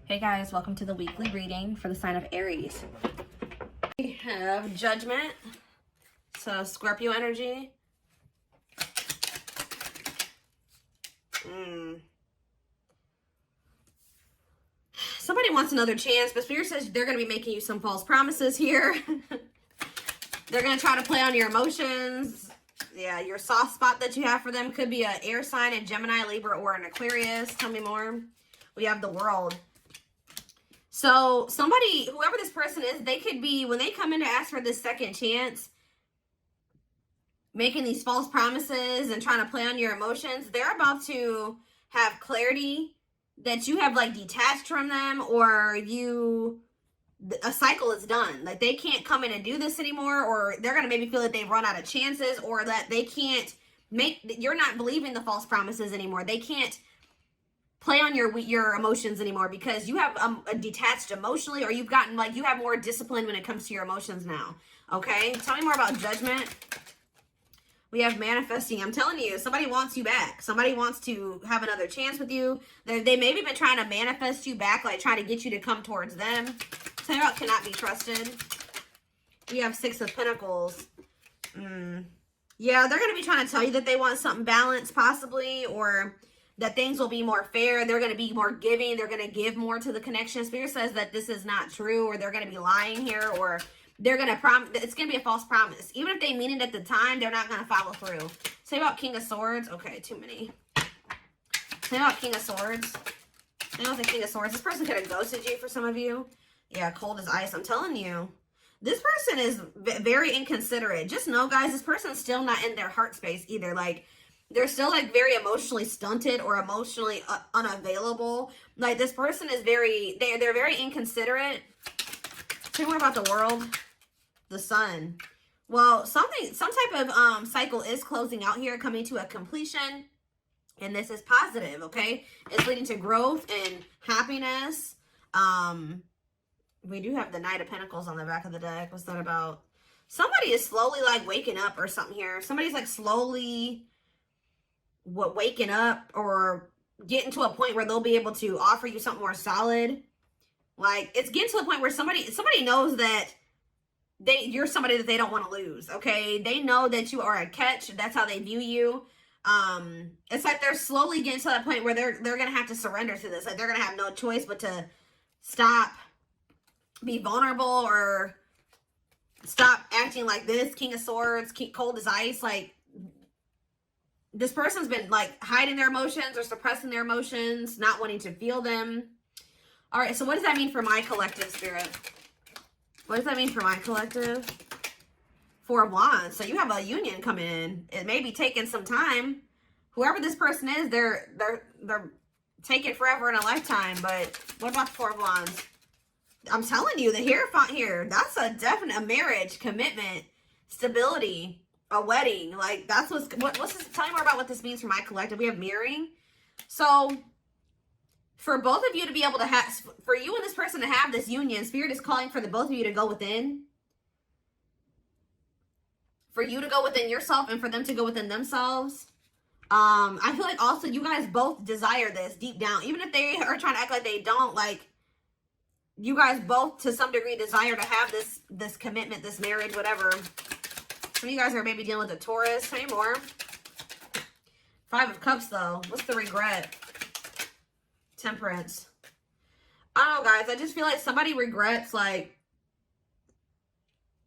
Hey guys, welcome to the weekly reading for the sign of Aries. We have Judgment, so Scorpio energy. Somebody wants another chance, but Spirit says they're going to be making you some false promises here. They're going to try to play on your emotions. Yeah, your soft spot that you have for them could be an air sign, a Gemini, Libra, or an Aquarius. Tell me more. We have the World. So somebody, whoever this person is, they could be, when they come in to ask for this second chance, making these false promises and trying to play on your emotions, they're about to have clarity that you have like detached from them, or a cycle is done. Like they can't come in and do this anymore, or they're going to maybe feel that they've run out of chances, or that they can't you're not believing the false promises anymore. They can't play on your emotions anymore because you have detached emotionally, or you've gotten like, you have more discipline when it comes to your emotions now. Okay, tell me more about Judgment. We have Manifesting. I'm telling you, somebody wants you back. Somebody wants to have another chance with you. They maybe been trying to manifest you back, like trying to get you to come towards them. Tell me about Cannot Be Trusted. We have Six of Pentacles. Yeah, they're going to be trying to tell you that they want something balanced possibly, or that things will be more fair. They're going to be more giving. They're going to give more to the connection. Spirit says that this is not true, or they're going to be lying here, or they're going to promise. It's going to be a false promise. Even if they mean it at the time, they're not going to follow through. Say about King of Swords. Okay, too many. Say about King of Swords. Say about the King of Swords. This person could have ghosted you for some of you. Yeah, cold as ice. I'm telling you. This person is very inconsiderate. Just know, guys, this person's still not in their heart space either. Like, they're still like very emotionally stunted or emotionally unavailable. Like this person is they're very inconsiderate. Tell me more about the World. The Sun. Well, some type of cycle is closing out here, coming to a completion. And this is positive, okay? It's leading to growth and happiness. We do have the Knight of Pentacles on the back of the deck. What's that about? Somebody is slowly like waking up or something here. Somebody's like slowly waking up or getting to a point where they'll be able to offer you something more solid. Like it's getting to the point where somebody knows that you're somebody that they don't want to lose. Okay, they know that you are a catch. That's how they view you. It's like they're slowly getting to that point where they're gonna have to surrender to this. Like they're gonna have no choice but to stop, be vulnerable, or stop acting like this. King of Swords, cold as ice. Like this person's been like hiding their emotions or suppressing their emotions, not wanting to feel them. All right, so what does that mean for my collective, Spirit? What does that mean for my collective? Four of Wands. So you have a union coming in. It may be taking some time. Whoever this person is, they're taking forever in a lifetime. But what about the Four of Wands? I'm telling you, the Hierophant here, that's a definite marriage, commitment, stability, a wedding. Like that's what's this, tell me more about what this means for my collective. We have mirroring. So for both of you to be able to have, for you and this person to have this union, Spirit is calling for the both of you to go within. For you to go within yourself and for them to go within themselves. I feel like also you guys both desire this deep down. Even if they are trying to act like they don't, like you guys both to some degree desire to have this commitment, this marriage, whatever. Some of you guys are maybe dealing with a Taurus. Tell me more. Five of Cups though. What's the regret? Temperance. I don't know, guys. I just feel like somebody regrets, like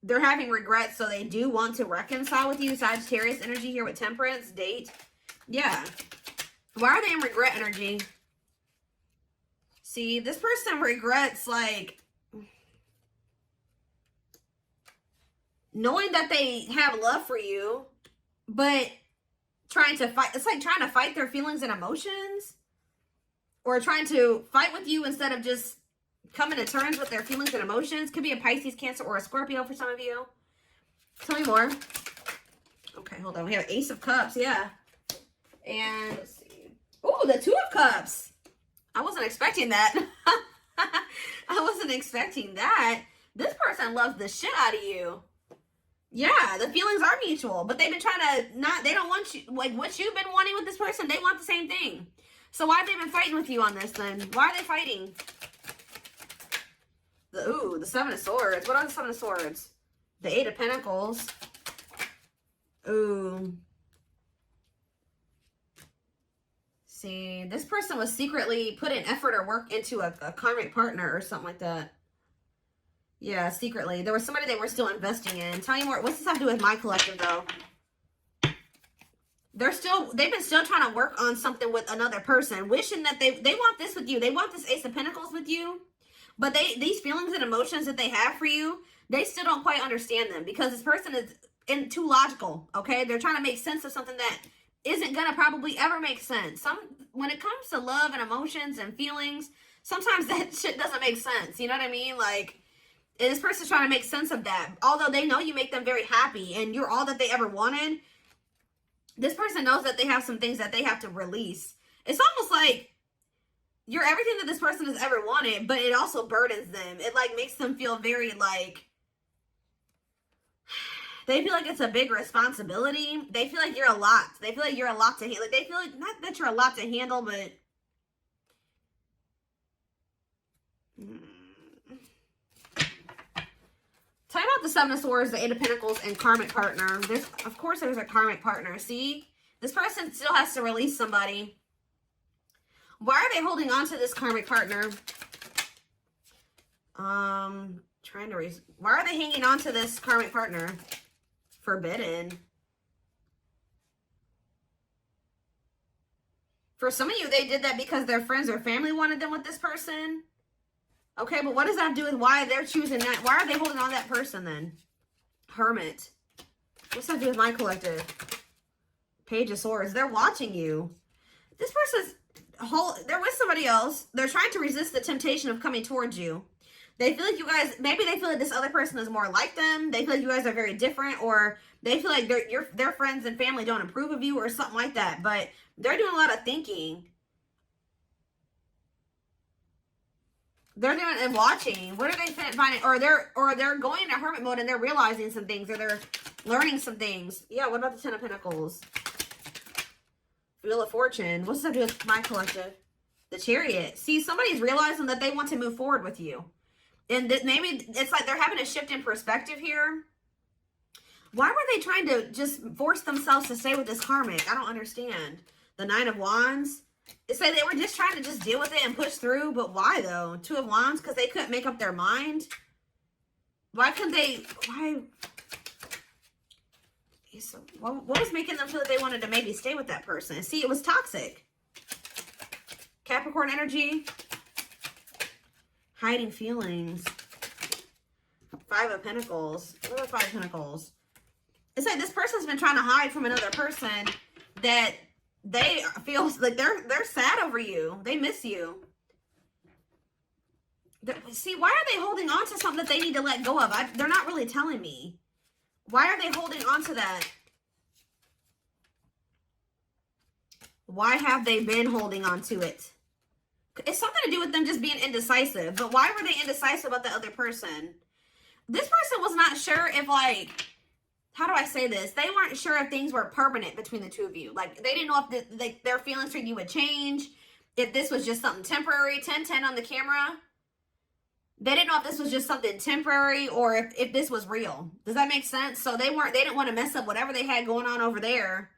they're having regrets, so they do want to reconcile with you. Sagittarius energy here with Temperance. Date. Yeah. Why are they in regret energy? See, this person regrets, like, knowing that they have love for you, but trying to fight. It's like trying to fight their feelings and emotions. Or trying to fight with you instead of just coming to terms with their feelings and emotions. Could be a Pisces, Cancer, or a Scorpio for some of you. Tell me more. Okay, hold on. We have Ace of Cups, yeah. And let's see. Oh, the Two of Cups. I wasn't expecting that. I wasn't expecting that. This person loves the shit out of you. Yeah, the feelings are mutual, but they've been trying to they don't want you, like what you've been wanting with this person, they want the same thing. So why have they been fighting with you on this then? Why are they fighting? The Seven of Swords. What are the Seven of Swords? The Eight of Pentacles. Ooh. See, this person was secretly putting effort or work into a karmic partner or something like that. Yeah, secretly. There was somebody they were still investing in. Tell me more. What's this have to do with my collective, though? They've been still trying to work on something with another person, wishing that they want this with you. They want this Ace of Pentacles with you. But these feelings and emotions that they have for you, they still don't quite understand them because this person is too logical, okay? They're trying to make sense of something that isn't going to probably ever make sense. When it comes to love and emotions and feelings, sometimes that shit doesn't make sense. You know what I mean? Like, this person's trying to make sense of that. Although they know you make them very happy and you're all that they ever wanted, this person knows that they have some things that they have to release. It's almost like you're everything that this person has ever wanted, but it also burdens them. It like makes them feel very like, they feel like it's a big responsibility. They feel like you're a lot. They feel like you're a lot to handle. Like they feel like, not that you're a lot to handle, but tell me about the Seven of Swords, the Eight of Pentacles, and karmic partner. Of course, there's a karmic partner. See? This person still has to release somebody. Why are they holding on to this karmic partner? Why are they hanging on to this karmic partner? Forbidden. For some of you, they did that because their friends or family wanted them with this person. Okay, but what does that have to do with why they're choosing that? Why are they holding on to that person then? Hermit. What's that to do with my collective? Page of Swords. They're watching you. This person's they're with somebody else. They're trying to resist the temptation of coming towards you. They feel like you guys, maybe they feel like this other person is more like them. They feel like you guys are very different, or they feel like their friends and family don't approve of you or something like that. But they're doing a lot of thinking. They're doing and watching. What are they finding? Or they're going into hermit mode and they're realizing some things, or they're learning some things. Yeah, what about the Ten of Pentacles? Wheel of Fortune. What's that do with my collective? The Chariot. See, somebody's realizing that they want to move forward with you. And maybe it's like they're having a shift in perspective here. Why were they trying to just force themselves to stay with this karmic? I don't understand. The Nine of Wands. It's like they were just trying to just deal with it and push through. But why, though? Two of Wands? Because they couldn't make up their mind? Why couldn't they? Why? So what was making them feel that they wanted to maybe stay with that person? See, it was toxic. Capricorn energy. Hiding feelings. Five of Pentacles. What are Five of Pentacles? It's like this person's been trying to hide from another person that they feel like they're sad over you. They miss you. See, why are they holding on to something that they need to let go of? They're not really telling me. Why are they holding on to that? Why have they been holding on to it? It's something to do with them just being indecisive. But why were they indecisive about the other person? This person was not sure if, like, how do I say this? They weren't sure if things were permanent between the two of you. Like, they didn't know if their feelings for you would change. If this was just something temporary. 10-10 on the camera. They didn't know if this was just something temporary or if this was real. Does that make sense? So they didn't want to mess up whatever they had going on over there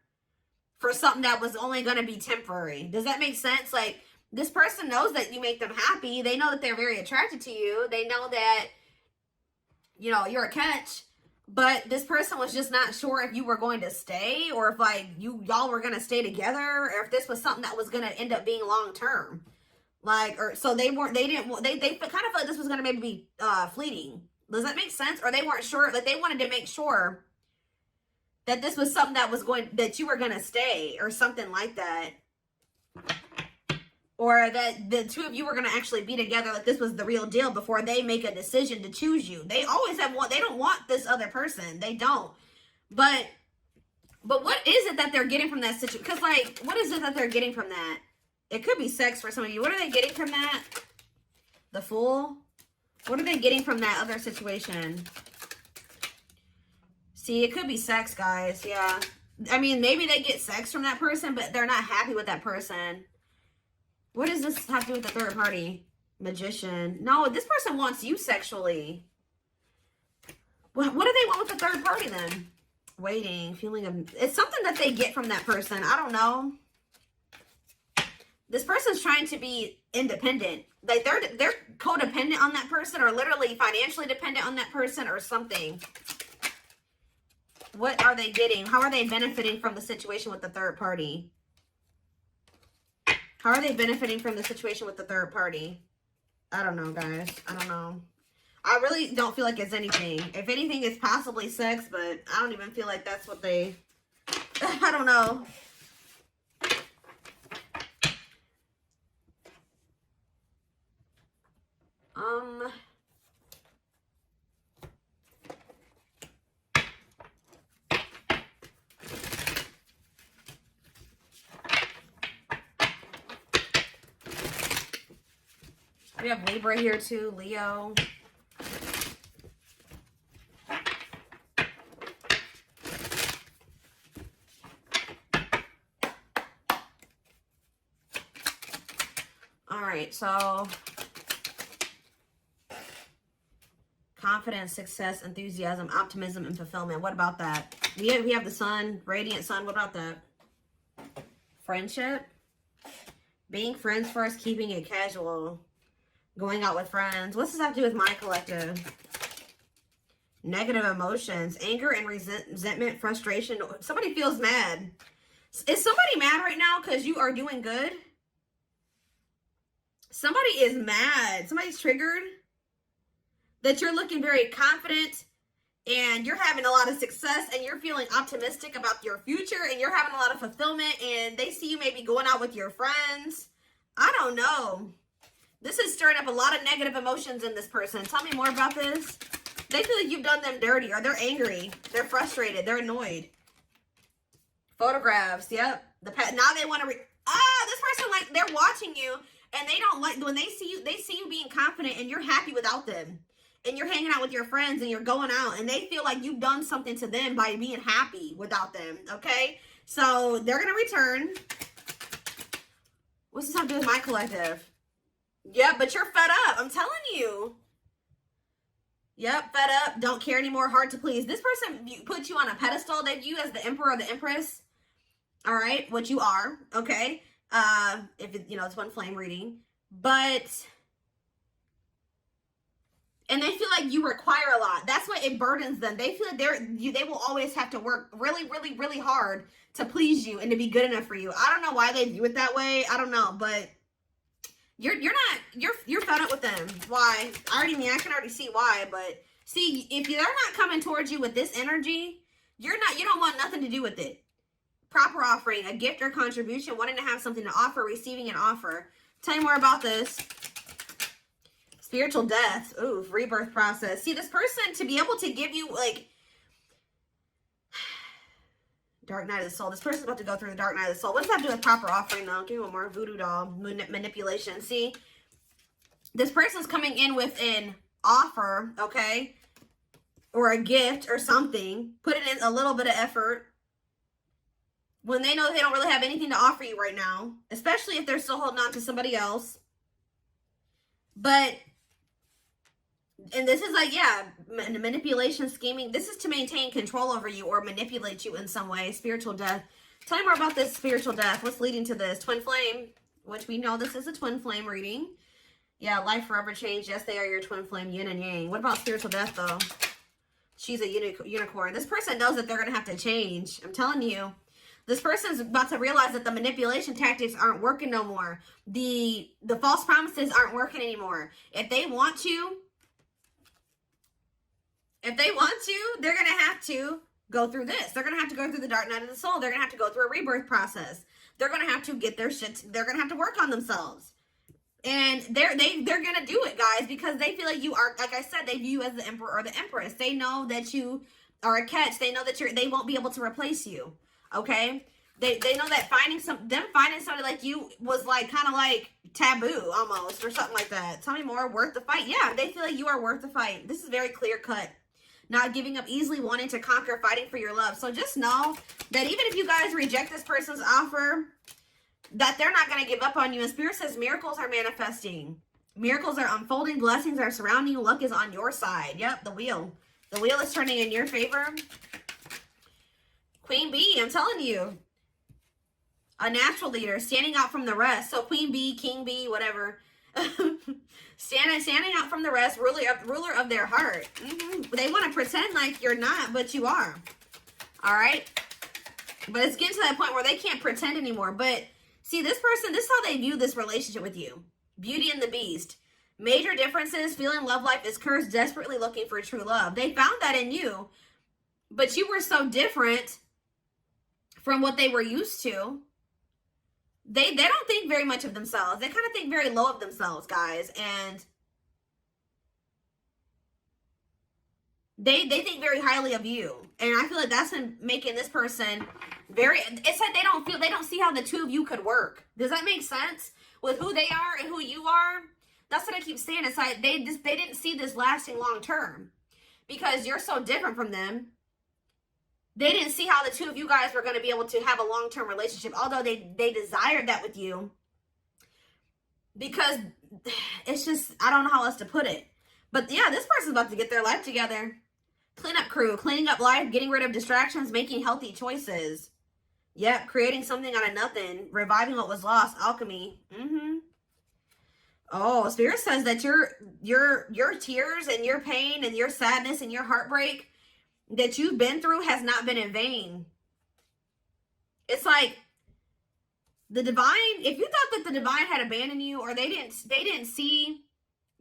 for something that was only going to be temporary. Does that make sense? Like, this person knows that you make them happy. They know that they're very attracted to you. They know that, you know, you're a catch. But this person was just not sure if you were going to stay or if, like, y'all were going to stay together, or if this was something that was going to end up being long term. Like, or so they kind of felt like this was going to maybe be fleeting. Does that make sense? Or they weren't sure, like they wanted to make sure that this was something that you were going to stay or something like that. Or that the two of you were going to actually be together, like this was the real deal before they make a decision to choose you. They always they don't want this other person. They don't. But what is it that they're getting from that situation? Because, like, what is it that they're getting from that? It could be sex for some of you. What are they getting from that? The Fool? What are they getting from that other situation? See, it could be sex, guys. Yeah. I mean, maybe they get sex from that person, but they're not happy with that person. What does this have to do with the third party? Magician. No, this person wants you sexually. What do they want with the third party then? Waiting, feeling of... It's something that they get from that person. I don't know. This person's trying to be independent. Like they're codependent on that person, or literally financially dependent on that person or something. What are they getting? How are they benefiting from the situation with the third party? How are they benefiting from the situation with the third party? I don't know, guys. I don't know. I really don't feel like it's anything. If anything, it's possibly sex, but I don't even feel like that's what they... I don't know. We have Libra here too, Leo. All right, so confidence, success, enthusiasm, optimism, and fulfillment. What about that? We have the sun, radiant sun. What about that? Friendship. Being friends first, keeping it casual. Going out with friends. What's this have to do with my collective? Negative emotions. Anger and resentment, frustration. Somebody feels mad. Is somebody mad right now because you are doing good? Somebody is mad. Somebody's triggered. That you're looking very confident and you're having a lot of success and you're feeling optimistic about your future and you're having a lot of fulfillment and they see you maybe going out with your friends. I don't know. This is stirring up a lot of negative emotions in this person. Tell me more about this. They feel like you've done them dirty, or they're angry. They're frustrated. They're annoyed. Photographs. Yep. Now they want to... this person, like, they're watching you, and they don't like... When they see you being confident, and you're happy without them. And you're hanging out with your friends, and you're going out, and they feel like you've done something to them by being happy without them, okay? So, they're going to return. What's this have to do with my collective? Yeah, but you're fed up. I'm telling you. Yep, fed up. Don't care anymore. Hard to please. This person put you on a pedestal. They view you as the emperor or the empress. All right, what you are. Okay. If it, it's one flame reading, but and they feel like you require a lot. That's what it burdens them. They feel like they will always have to work really, really, really hard to please you and to be good enough for you. I don't know why they view it that way. I don't know, but. You're fed up with them. Why? I can already see why, but see, if they're not coming towards you with this energy, you don't want nothing to do with it. Proper offering, a gift or contribution, wanting to have something to offer, receiving an offer. Tell me more about this. Spiritual death. Ooh, rebirth process. See, this person, to be able to give you, like, Dark Night of the Soul. This person's about to go through the Dark Night of the Soul. What does that have to do with proper offering, though? Give me one more. Voodoo doll. Manipulation. See? This person's coming in with an offer, okay? Or a gift or something. Putting in a little bit of effort. When they know they don't really have anything to offer you right now. Especially if they're still holding on to somebody else. But... And this is like, yeah, manipulation, scheming. This is to maintain control over you or manipulate you in some way. Spiritual death. Tell me more about this spiritual death. What's leading to this? Twin flame, which we know this is a twin flame reading. Yeah, life forever change. Yes, they are your twin flame, yin and yang. What about spiritual death, though? She's a unicorn. This person knows that they're going to have to change. I'm telling you. This person's about to realize that the manipulation tactics aren't working no more. The false promises aren't working anymore. If they want to... they're going to have to go through this. They're going to have to go through the Dark Night of the Soul. They're going to have to go through a rebirth process. They're going to have to get their shit. They're going to have to work on themselves. And they're going to do it, guys, because they feel like you are, like I said, they view you as the emperor or the empress. They know that you are a catch. They know that they won't be able to replace you. Okay? They know that finding somebody like you was like kind of like taboo almost or something like that. Tell me more. Worth the fight. Yeah, they feel like you are worth the fight. This is very clear cut. Not giving up easily, wanting to conquer, fighting for your love. So just know that even if you guys reject this person's offer, that they're not going to give up on you. And Spirit says miracles are manifesting. Miracles are unfolding. Blessings are surrounding you. Luck is on your side. Yep, the wheel. The wheel is turning in your favor. Queen Bee, I'm telling you. A natural leader, standing out from the rest. So Queen Bee, King Bee, whatever. standing out from the rest, ruler of their heart. They want to pretend like you're not, but you are. All right? But it's getting to that point where they can't pretend anymore. But see, this person, this is how they view this relationship with you. Beauty and the Beast. Major differences, feeling love life is cursed, desperately looking for true love. They found that in you, but you were so different from what they were used to. They don't think very much of themselves. They kind of think very low of themselves, guys. And they think very highly of you. And I feel like that's making this person very, it's like they don't see how the two of you could work. Does that make sense? With who they are and who you are? That's what I keep saying. It's like they didn't see this lasting long term because you're so different from them. They didn't see how the two of you guys were going to be able to have a long-term relationship, although they desired that with you. Because it's just, I don't know how else to put it. But yeah, this person's about to get their life together. Cleanup crew, cleaning up life, getting rid of distractions, making healthy choices. Yep, creating something out of nothing, reviving what was lost, alchemy. Oh, Spirit says that your tears and your pain and your sadness and your heartbreak that you've been through has not been in vain. It's like the divine, if you thought that the divine had abandoned you, or they didn't see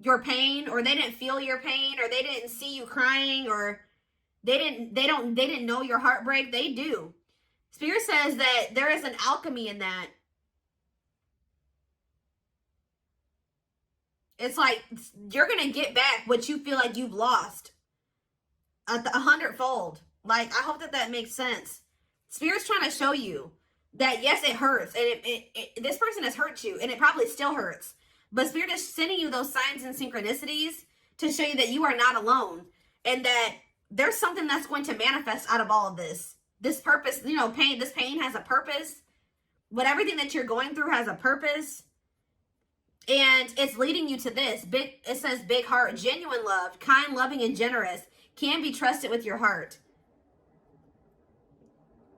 your pain, or they didn't feel your pain, or they didn't see you crying, or they didn't know your heartbreak, they do. Spirit says that there is an alchemy in that. It's like you're going to get back what you feel like you've lost. 100-fold. Like, I hope that makes sense. Spirit's trying to show you that, yes, it hurts. And this person has hurt you. And it probably still hurts. But Spirit is sending you those signs and synchronicities to show you that you are not alone. And that there's something that's going to manifest out of all of this. This purpose, you know, this pain has a purpose. But everything that you're going through has a purpose. And it's leading you to this. It says big heart, genuine love, kind, loving, and generous. Can be trusted with your heart.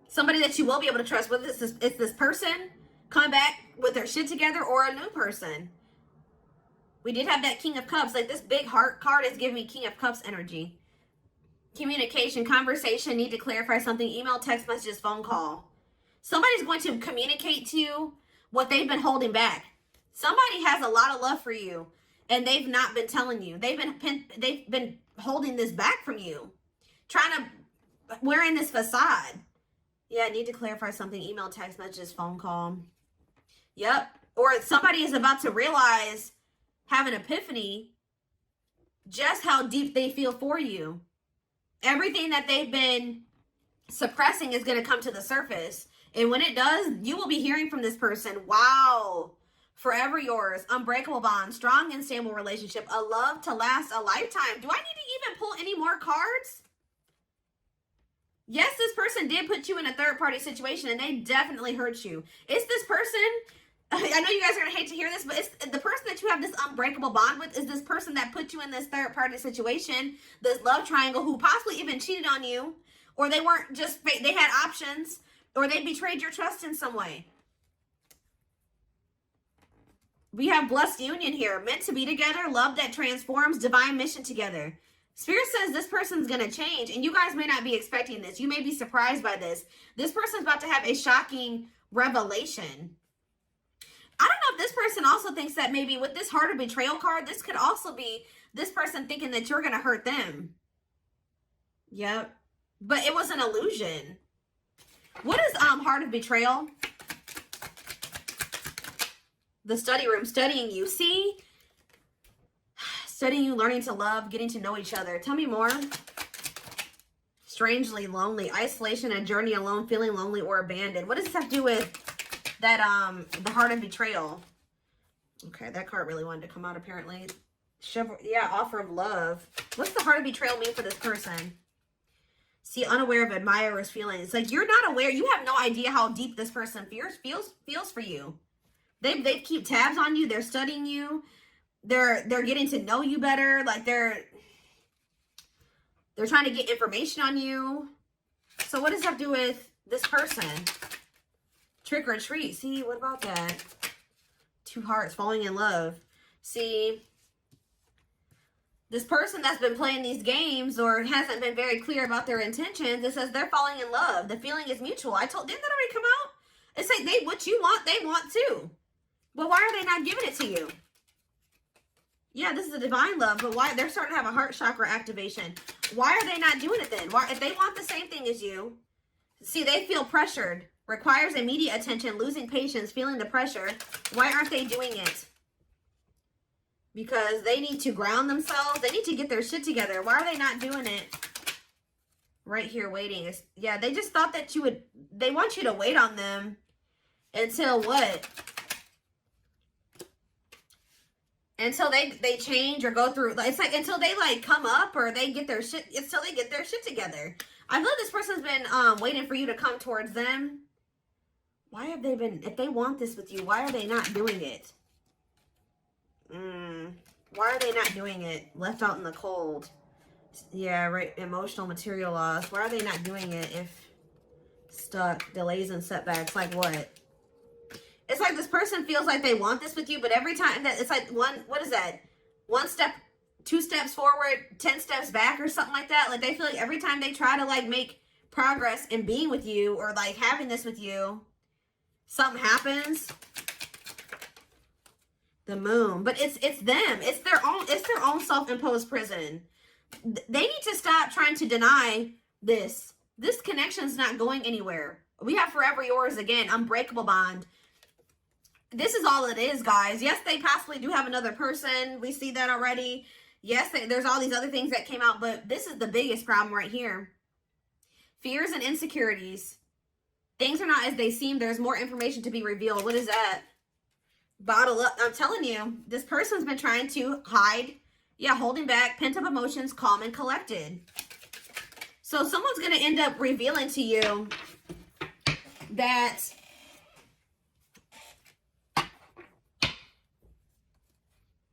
Somebody that you will be able to trust with is this person coming back with their shit together, or a new person. We did have that King of Cups. Like, this big heart card is giving me King of Cups energy. Communication, conversation, need to clarify something, email, text messages, phone call. Somebody's going to communicate to you what they've been holding back. Somebody has a lot of love for you, and they've not been telling you. They've been holding this back from you, wearing this facade. Yeah, need to clarify something, email, text messages, phone call. Yep. Or somebody is about to realize, have an epiphany, just how deep they feel for you. Everything that they've been suppressing is going to come to the surface. And when it does, you will be hearing from this person. Wow. Forever yours, unbreakable bond, strong and stable relationship, a love to last a lifetime. Do I need to even pull any more cards? Yes, this person did put you in a third-party situation, and they definitely hurt you. It's this person, I know you guys are going to hate to hear this, but it's the person that you have this unbreakable bond with is this person that put you in this third-party situation, this love triangle, who possibly even cheated on you, or they weren't just, they had options, or they betrayed your trust in some way. We have blessed union here. Meant to be together. Love that transforms. Divine mission together. Spirit says this person's going to change. And you guys may not be expecting this. You may be surprised by this. This person's about to have a shocking revelation. I don't know if this person also thinks that maybe with this heart of betrayal card, this could also be this person thinking that you're going to hurt them. Yep. But it was an illusion. What is heart of betrayal? The study room, studying you. See? Studying you, learning to love, getting to know each other. Tell me more. Strangely lonely. Isolation, a journey alone, feeling lonely or abandoned. What does this have to do with that, the heart of betrayal? Okay, that card really wanted to come out apparently. Yeah, offer of love. What's the heart of betrayal mean for this person? See, unaware of admirer's feelings. Like, you're not aware. You have no idea how deep this person feels for you. They keep tabs on you. They're studying you. they're getting to know you better. Like they're trying to get information on you. So what does that do with this person? Trick or treat. See, what about that? Two hearts, falling in love. See, this person that's been playing these games or hasn't been very clear about their intentions, it says they're falling in love. The feeling is mutual. Didn't that already come out? It's like what you want, they want too. But why are they not giving it to you? Yeah, this is a divine love, but why? They're starting to have a heart chakra activation. Why are they not doing it then? Why, if they want the same thing as you, see, they feel pressured, requires immediate attention, losing patience, feeling the pressure. Why aren't they doing it? Because they need to ground themselves. They need to get their shit together. Why are they not doing it? Right here, waiting. Yeah, they just thought that you would, they want you to wait on them until what? Until they change or go through, it's like until they like come up or they get their shit, until they get their shit together. I feel like this person's been waiting for you to come towards them. Why have they been, if they want this with you, why are they not doing it? Why are they not doing it? Left out in the cold. Yeah, right. Emotional material loss. Why are they not doing it if stuck, delays and setbacks? Like what? It's like this person feels like they want this with you, but every time that it's like what is that? 1 step, 2 steps forward, 10 steps back or something like that. Like they feel like every time they try to like make progress in being with you or like having this with you, something happens. The moon. But it's them. It's their own self-imposed prison. They need to stop trying to deny this. This connection's not going anywhere. We have forever yours again, unbreakable bond. This is all it is, guys. Yes, they possibly do have another person. We see that already. Yes, there's all these other things that came out, but this is the biggest problem right here. Fears and insecurities. Things are not as they seem. There's more information to be revealed. What is that? Bottle up. I'm telling you, this person's been trying to hide. Yeah, holding back, pent up emotions, calm and collected. So someone's going to end up revealing to you that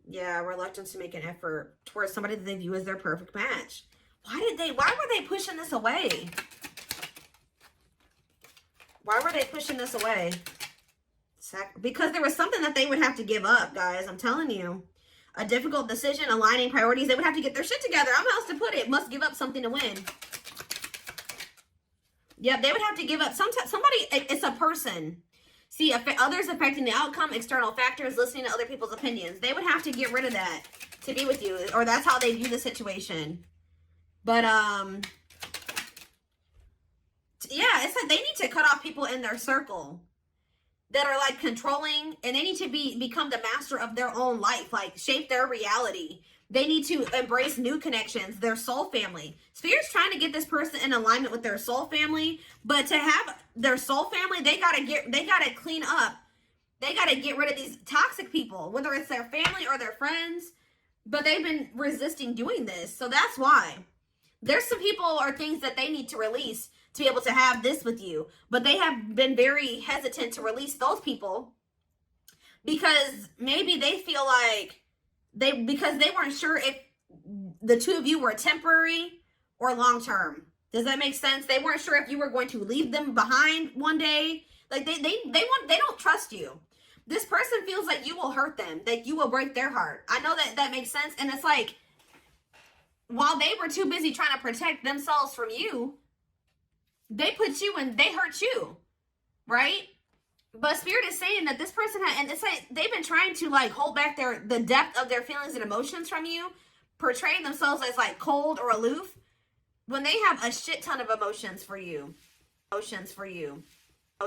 yeah, reluctance to make an effort towards somebody that they view as their perfect match. Why were they pushing this away? Why were they pushing this away? Because there was something that they would have to give up, guys. I'm telling you. A difficult decision, aligning priorities. They would have to get their shit together. I don't know how else to put it. Must give up something to win. Yep, they would have to give up. Somebody, it's a person. See, others affecting the outcome, external factors, listening to other people's opinions. They would have to get rid of that to be with you. Or that's how they view the situation. But, yeah, it's like they need to cut off people in their circle that are like controlling, and they need to become the master of their own life, like shape their reality. They need to embrace new connections, their soul family. Spirit's trying to get this person in alignment with their soul family, but to have their soul family, they gotta clean up. They gotta get rid of these toxic people, whether it's their family or their friends, but they've been resisting doing this. So that's why. There's some people or things that they need to release to be able to have this with you, but they have been very hesitant to release those people because maybe they feel like because they weren't sure if the two of you were temporary or long-term. Does that make sense? They weren't sure if you were going to leave them behind one day. Like they don't trust you. This person feels like you will hurt them, that you will break their heart. I know that makes sense. And it's like, while they were too busy trying to protect themselves from you, they put you and they hurt you, right? But Spirit is saying that this person and it's like they've been trying to like hold back the depth of their feelings and emotions from you, portraying themselves as like cold or aloof when they have a shit ton of emotions for you.